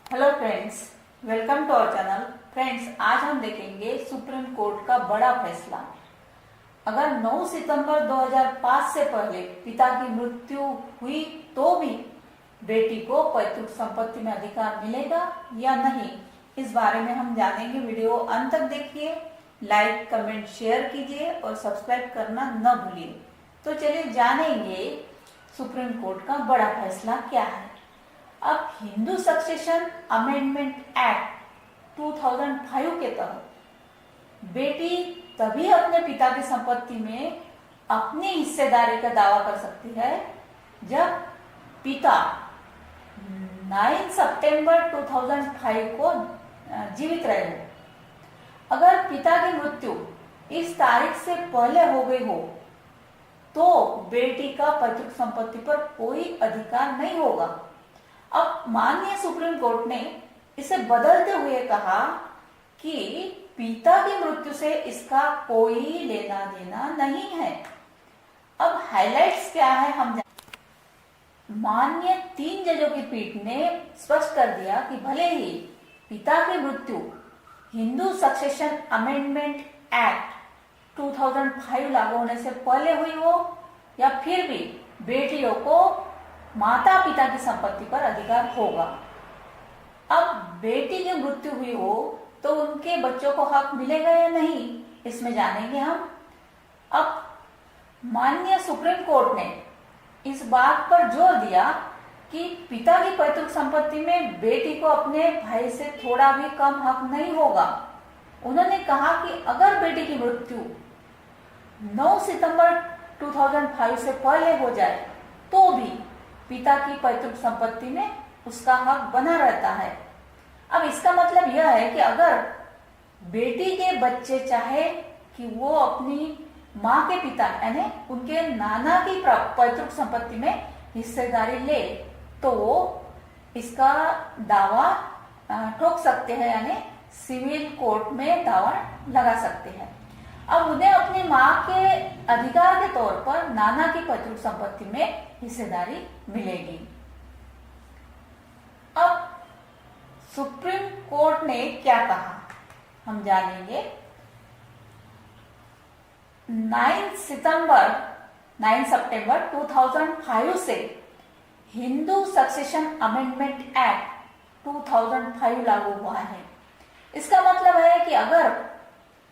Hello friends, welcome to our channel. Friends, आज हम देखेंगे सुप्रीम कोर्ट का बड़ा फैसला। अगर 9 सितंबर 2005 से पहले पिता की मृत्यु हुई तो भी बेटी को पैतृक संपत्ति में अधिकार मिलेगा या नहीं, इस बारे में हम जानेंगे। वीडियो अंत तक देखिए, लाइक कमेंट शेयर कीजिए और सब्सक्राइब करना न भूलिए। तो चलिए जानेंगे सुप्रीम कोर्ट का बड़ा फैसला क्या है। अब हिंदू सक्सेशन अमेंडमेंट एक्ट 2005 के तहत बेटी तभी अपने पिता की संपत्ति में अपनी हिस्सेदारी का दावा कर सकती है जब पिता 9 सितंबर 2005 को जीवित रहे हो। अगर पिता की मृत्यु इस तारीख से पहले हो गई हो तो बेटी का पैतृक संपत्ति पर कोई अधिकार नहीं होगा। अब माननीय सुप्रीम कोर्ट ने इसे बदलते हुए कहा कि पिता की मृत्यु से इसका कोई लेना देना नहीं है। अब हाइलाइट्स क्या है हम माननीय 3 जजों की पीठ ने स्पष्ट कर दिया कि भले ही पिता की मृत्यु हिंदू सक्सेशन अमेंडमेंट एक्ट 2005 लागू होने से पहले हुई हो या फिर भी बेटियों को माता पिता की संपत्ति पर अधिकार होगा। अब बेटी की मृत्यु हुई हो तो उनके बच्चों को हक मिलेगा या नहीं, इसमें जानेंगे हम। अब माननीय सुप्रीम कोर्ट ने इस बात पर जोर दिया कि पिता की पैतृक संपत्ति में बेटी को अपने भाई से थोड़ा भी कम हक नहीं होगा। उन्होंने कहा कि अगर बेटी की मृत्यु 9 सितंबर 2005 से पहले हो जाए तो भी पिता की पैतृक संपत्ति में उसका हक बना रहता है। अब इसका मतलब यह है कि अगर बेटी के बच्चे चाहे कि वो अपनी माँ के पिता यानी उनके नाना की पैतृक संपत्ति में हिस्सेदारी ले तो वो इसका दावा ठोक सकते हैं, यानी सिविल कोर्ट में दावा लगा सकते हैं। अब उन्हें अपनी माँ के अधिकार के तौर पर नाना की पैतृक संपत्ति में हिस्सेदारी मिलेगी। अब सुप्रीम कोर्ट ने क्या कहा हम जानेंगे। 9 सितंबर 2005 से हिंदू सक्सेशन अमेंडमेंट एक्ट 2005 लागू हुआ है। इसका मतलब है कि अगर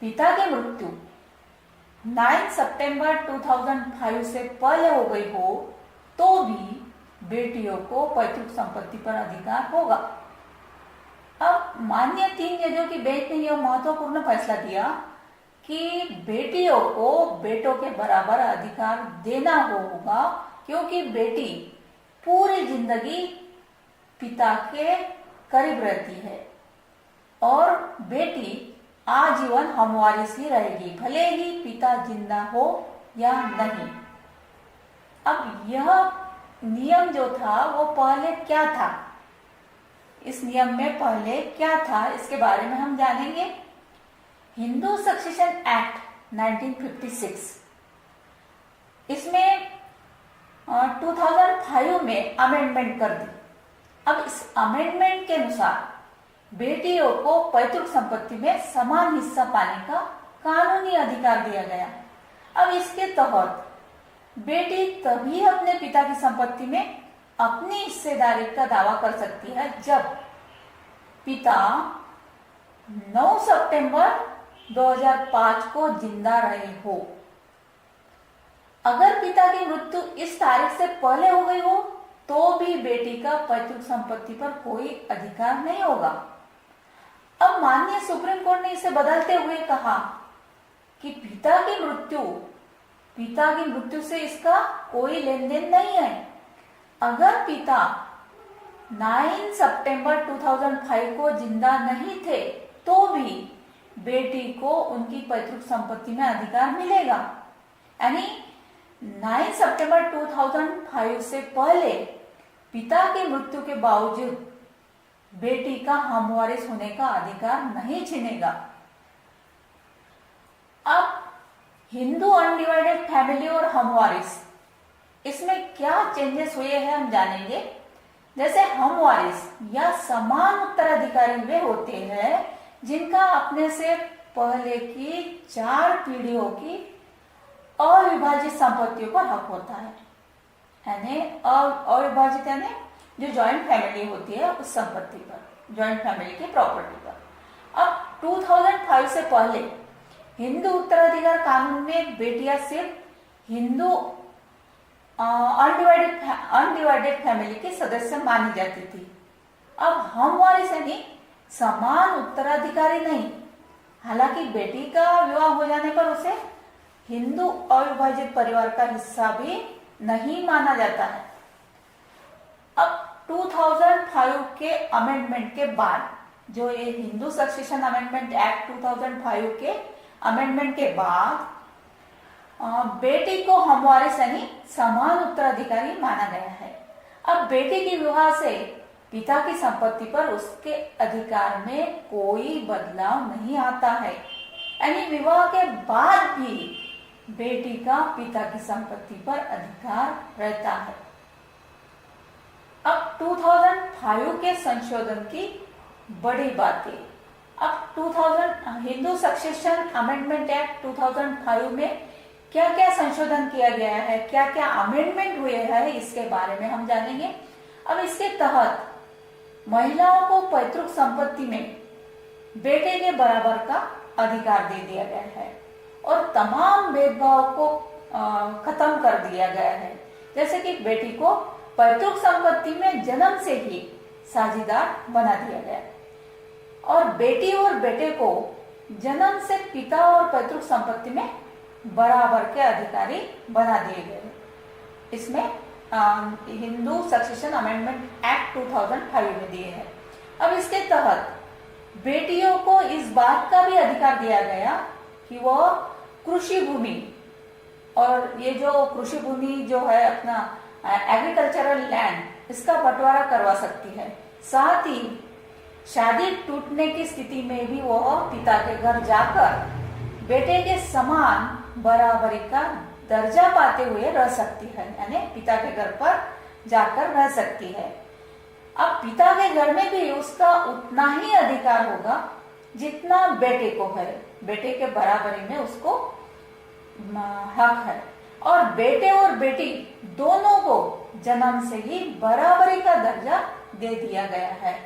पिता की मृत्यु 9 सितंबर 2005 से पहले हो गई हो तो भी बेटियों को पैतृक संपत्ति पर अधिकार होगा। अब माननीय 3 जजों की बेंच ने यह महत्वपूर्ण फैसला दिया कि बेटियों को बेटों के बराबर अधिकार देना होगा, क्योंकि बेटी पूरी जिंदगी पिता के करीब रहती है और बेटी आजीवन हमवारिस ही रहेगी, भले ही पिता जिंदा हो या नहीं। अब यह नियम जो था वो पहले क्या था, इस नियम में पहले क्या था, इसके बारे में हम जानेंगे। हिंदू सक्सेशन एक्ट 1956, इसमें 2005 में अमेंडमेंट कर दी। अब इस अमेंडमेंट के अनुसार बेटियों को पैतृक संपत्ति में समान हिस्सा पाने का कानूनी अधिकार दिया गया। अब इसके तहत बेटी तभी अपने पिता की संपत्ति में अपनी हिस्सेदारी का दावा कर सकती है जब पिता 9 सितंबर 2005 को जिंदा रहे हो। अगर पिता की मृत्यु इस तारीख से पहले हो गई हो तो भी बेटी का पैतृक संपत्ति पर कोई अधिकार नहीं होगा। अब माननीय सुप्रीम कोर्ट ने इसे बदलते हुए कहा कि पिता की मृत्यु से इसका कोई लेन देन नहीं है। अगर पिता 9 सितंबर 2005 को जिंदा नहीं थे तो भी बेटी को उनकी पैतृक संपत्ति में अधिकार मिलेगा, यानी 9 सितंबर 2005 से पहले पिता की मृत्यु के बावजूद बेटी का हमवारिस होने का अधिकार नहीं छिनेगा। अब हिंदू अनडिवाइडेड फैमिली और हमवारिस, इसमें क्या चेंजेस हुए हैं हम जानेंगे। जैसे हम वारिस या समान उत्तराधिकारी वे होते हैं जिनका अपने से पहले की 4 पीढ़ियों की अविभाजित संपत्तियों पर हक होता है। यानी अविभाजित यानी जो जॉइंट फैमिली होती है उस संपत्ति पर, जॉइंट फैमिली की प्रॉपर्टी पर। अब 2005 से पहले हिंदू उत्तराधिकार कानून में बेटियां सिर्फ हिंदू अनडिवाइडेड फैमिली की सदस्य मानी जाती थी। अब हम वारिस यानी समान उत्तराधिकारी नहीं, हालांकि बेटी का विवाह हो जाने पर उसे हिंदू अविभाजित परिवार का हिस्सा भी नहीं माना जाता है। अब 2005 के अमेंडमेंट के बाद, जो ये हिंदू सक्सेशन अमेंडमेंट एक्ट 2005 के अमेंडमेंट के बाद बेटी को हमवारिस यानी समान उत्तराधिकारी माना गया है। अब बेटी के विवाह से पिता की संपत्ति पर उसके अधिकार में कोई बदलाव नहीं आता है, यानी विवाह के बाद भी बेटी का पिता की संपत्ति पर अधिकार रहता है। अब 2005 के संशोधन की बड़ी बातें। अब 2000 हिंदू सक्सेशन अमेंडमेंट एक्ट 2005 में क्या क्या संशोधन किया गया है, क्या क्या अमेंडमेंट हुए हैं, इसके बारे में हम जानेंगे। अब इसके तहत महिलाओं को पैतृक संपत्ति में बेटे के बराबर का अधिकार दे दिया गया है और तमाम भेदभाव को खत्म कर दिया गया है। जैसे कि बेटी को पैतृक संपत्ति में जन्म से ही साझेदार बना दिया गया और बेटी और बेटे को जन्म से पिता और पैतृक संपत्ति में बराबर के अधिकारी बना दिए गए। इसमें हिंदू सक्सेशन अमेंडमेंट एक्ट 2005 में दिए हैं। अब इसके तहत बेटियों को इस बात का भी अधिकार दिया गया कि वह कृषि भूमि, और ये जो कृषि भूमि जो है अपना एग्रीकल्चरल लैंड, इसका बंटवारा करवा सकती है। साथ ही शादी टूटने की स्थिति में भी वह पिता के घर जाकर बेटे के समान बराबरी का दर्जा पाते हुए रह सकती है, यानी पिता के घर पर जाकर रह सकती है। अब पिता के घर में भी उसका उतना ही अधिकार होगा जितना बेटे को है, बेटे के बराबरी में उसको हक है। और बेटे और बेटी दोनों को जन्म से ही बराबरी का दर्जा दे दिया गया है।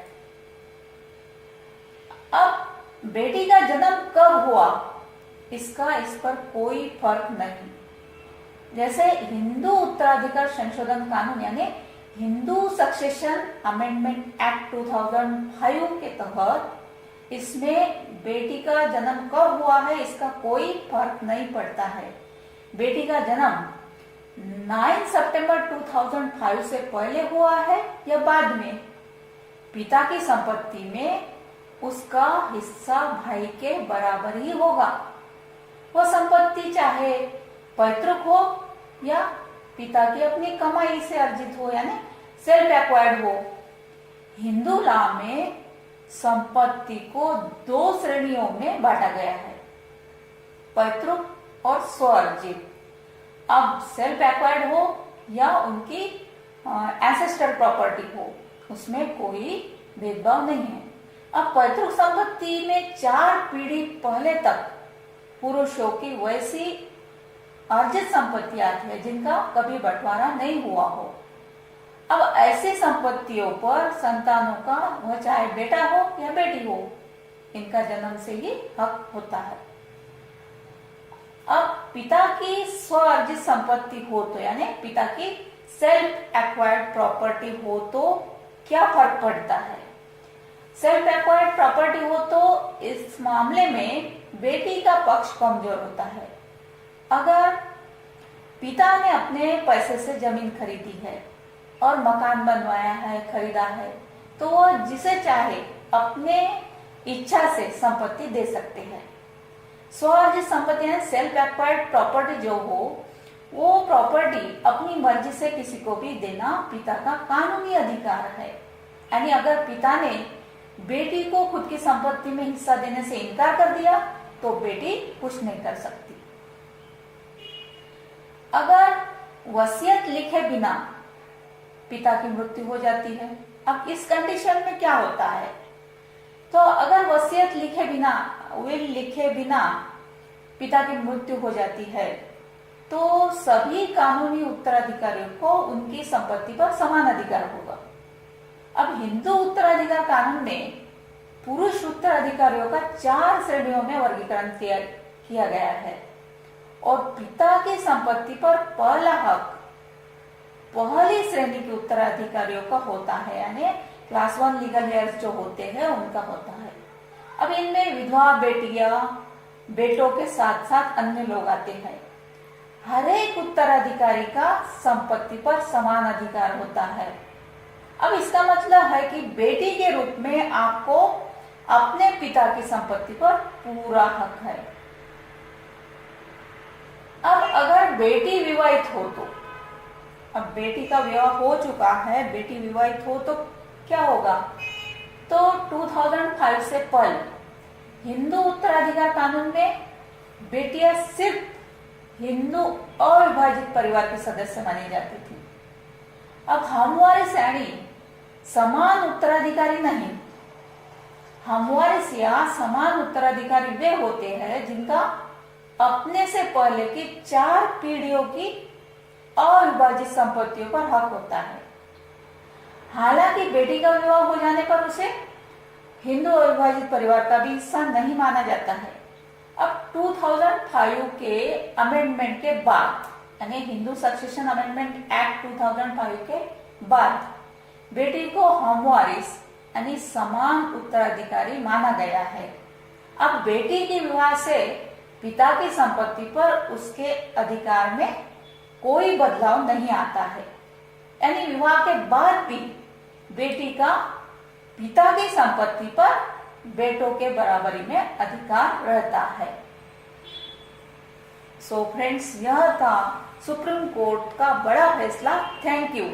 अब बेटी का जन्म कब हुआ इस पर कोई फर्क नहीं। जैसे हिंदू उत्तराधिकार संशोधन कानून यानी हिंदू सक्सेशन अमेंडमेंट एक्ट 2005 के तहत इसमें बेटी का जन्म कब हुआ है इसका कोई फर्क नहीं पड़ता है। बेटी का जन्म 9 सितंबर 2005 से पहले हुआ है या बाद में, पिता की संपत्ति में उसका हिस्सा भाई के बराबर ही होगा। वह संपत्ति चाहे पैतृक हो या पिता की अपनी कमाई से अर्जित हो, यानी सेल्फ एक्वायर्ड हो। हिंदू लॉ में संपत्ति को 2 श्रेणियों में बांटा गया है, पैतृक और स्वअर्जित। अब सेल्फ एक्वायर्ड हो या उनकी एंसेस्टर प्रॉपर्टी हो, उसमें कोई भेदभाव नहीं है। अब पैतृक संपत्ति में 4 पीढ़ी पहले तक पुरुषों की वैसी अर्जित संपत्ति आती है जिनका कभी बंटवारा नहीं हुआ हो। अब ऐसी संपत्तियों पर संतानों का, वह चाहे बेटा हो या बेटी हो, इनका जन्म से ही हक होता है। अब पिता की स्वअर्जित संपत्ति हो तो, यानी पिता की सेल्फ एक्वायर्ड प्रॉपर्टी हो तो क्या फर्क पड़ता है? सेल्फ एक्वायर्ड प्रॉपर्टी हो तो इस मामले में बेटी का पक्ष कमजोर होता है। अगर पिता ने अपने पैसे से जमीन खरीदी है और मकान बनवाया है, खरीदा है, तो वह जिसे चाहे अपने इच्छा से संपत्ति दे सकते हैं। स्वअर्जित संपत्ति यानी सेल्फ एक्वायर्ड प्रॉपर्टी जो हो, वो प्रॉपर्टी अपनी मर्जी से किसी को भी देना पिता का कानूनी अधिकार है। यानी अगर पिता ने बेटी को खुद की संपत्ति में हिस्सा देने से इनकार कर दिया तो बेटी कुछ नहीं कर सकती। अगर वसीयत लिखे बिना पिता की मृत्यु हो जाती है। अब इस कंडीशन में क्या होता है, तो अगर वसीयत विल लिखे बिना पिता की मृत्यु हो जाती है तो सभी कानूनी उत्तराधिकारियों को उनकी संपत्ति पर समान अधिकार होगा। अब हिंदू उत्तराधिकार कानून में पुरुष उत्तराधिकारियों का 4 श्रेणियों में वर्गीकरण किया गया है और पिता की संपत्ति पर पहला हक पहली श्रेणी के उत्तराधिकारियों का होता है, यानी क्लास 1 लीगल हेयर्स जो होते हैं उनका होता है। अब इनमें विधवा बेटियां, बेटों के साथ साथ अन्य लोग आते हैं। हर एक उत्तराधिकारी का संपत्ति पर समान अधिकार होता है। अब इसका मतलब है कि बेटी के रूप में आपको अपने पिता की संपत्ति पर पूरा हक है। अब अगर बेटी विवाहित हो तो, अब बेटी का विवाह हो चुका है, बेटी विवाहित हो तो क्या होगा, तो 2005 से पहले हिंदू उत्तराधिकार कानून में बेटियां सिर्फ हिंदू अविभाजित परिवार के सदस्य मानी जाती थी। अब हमवारिस यानी समान उत्तराधिकारी नहीं, हमवारिस या समान उत्तराधिकारी वे होते हैं जिनका अपने से पहले की 4 पीढ़ियों की अविभाजित संपत्तियों पर हक होता है। हालांकि बेटी का विवाह हो जाने पर उसे हिंदू अविभाजित परिवार का भी हिस्सा नहीं माना जाता है। अब 2005 के अमेंडमेंट के बाद, यानी हिंदू सक्सेशन अमेंडमेंट एक्ट 2005 के बाद बेटी को हमवारिस यानी समान उत्तराधिकारी माना गया है। अब बेटी के विवाह से पिता की संपत्ति पर उसके अधिकार में कोई बदलाव नहीं आता है, यानी विवाह के बाद भी बेटी का पिता की संपत्ति पर बेटों के बराबरी में अधिकार रहता है। सो फ्रेंड्स, यह था सुप्रीम कोर्ट का बड़ा फैसला। Thank you.